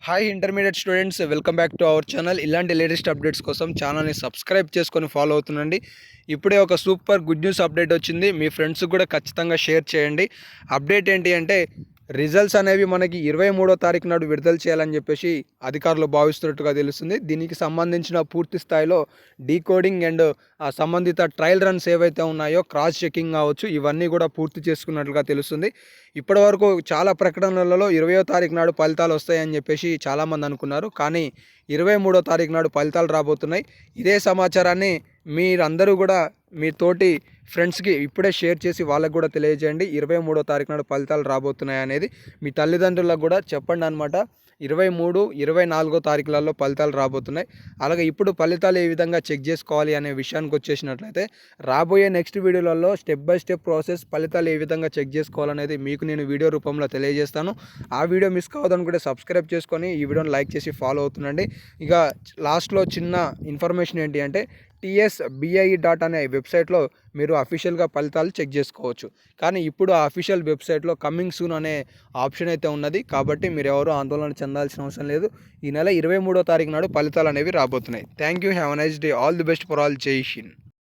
Hi intermediate students, welcome back to our channel. ఇలాంటి latest updates కోసం ఛానల్ని subscribe చేసుకొని ఫాలో అవుతుండండి. ఇప్పుడే ఒక సూపర్ గుడ్ న్యూస్ అప్డేట్ వచ్చింది. మీ ఫ్రెండ్స్కి కూడా ఖచ్చితంగా షేర్ చేయండి. అప్డేట్ ఏంటి అంటే రిజల్ట్స్ అనేవి మనకి 23వ తారీఖు నాడు విడుదల చేయాలని చెప్పేసి అధికారులు భావిస్తున్నట్టుగా తెలుస్తుంది. దీనికి సంబంధించిన పూర్తి స్థాయిలో డీకోడింగ్ అండ్ సంబంధిత ట్రయల్ రన్స్ ఏవైతే ఉన్నాయో క్రాస్ చెకింగ్ కావచ్చు, ఇవన్నీ కూడా పూర్తి చేసుకున్నట్లుగా తెలుస్తుంది. ఇప్పటివరకు చాలా ప్రకటనలలో 20వ తారీఖు నాడు ఫలితాలు వస్తాయని చెప్పేసి చాలామంది అనుకున్నారు. కానీ 23వ తారీఖు నాడు ఫలితాలు రాబోతున్నాయి. ఇదే సమాచారాన్ని మీరందరూ కూడా మీ తోటి ఫ్రెండ్స్కి ఇప్పుడే షేర్ చేసి వాళ్ళకు కూడా తెలియజేయండి. 23వ తారీఖు నాడు ఫలితాలు రాబోతున్నాయి అనేది మీ తల్లిదండ్రులకు కూడా చెప్పండి అనమాట. 23, 24 తారీఖులలో ఫలితాలు రాబోతున్నాయి. అలాగే ఇప్పుడు ఫలితాలు ఏ విధంగా చెక్ చేసుకోవాలి అనే విషయానికి వచ్చేసినట్లయితే రాబోయే నెక్స్ట్ వీడియోలలో స్టెప్ బై స్టెప్ ప్రాసెస్ ఫలితాలు ఏ విధంగా చెక్ చేసుకోవాలనేది మీకు నేను వీడియో రూపంలో తెలియజేస్తాను. ఆ వీడియో మిస్ కావద్దనుకుంటే సబ్స్క్రైబ్ చేసుకొని ఈ వీడియోని లైక్ చేసి ఫాలో అవుతుండండి. ఇక లాస్ట్లో చిన్న ఇన్ఫర్మేషన్ ఏంటి అంటే TSBI అనే వెబ్సైట్లో మీరు అఫీషియల్గా ఫలితాలు చెక్ చేసుకోవచ్చు. కానీ ఇప్పుడు ఆ అఫీషియల్ వెబ్సైట్లో కమింగ్ సూన్ అనే ఆప్షన్ అయితే ఉన్నది. కాబట్టి మీరు ఎవరు ఆందోళన చెందాల్సిన అవసరం లేదు. ఈ నెల 23వ తారీఖు నాడు ఫలితాలు అనేవి రాబోతున్నాయి. Thank you. Have a nice day. All the best for all. జై హింద్.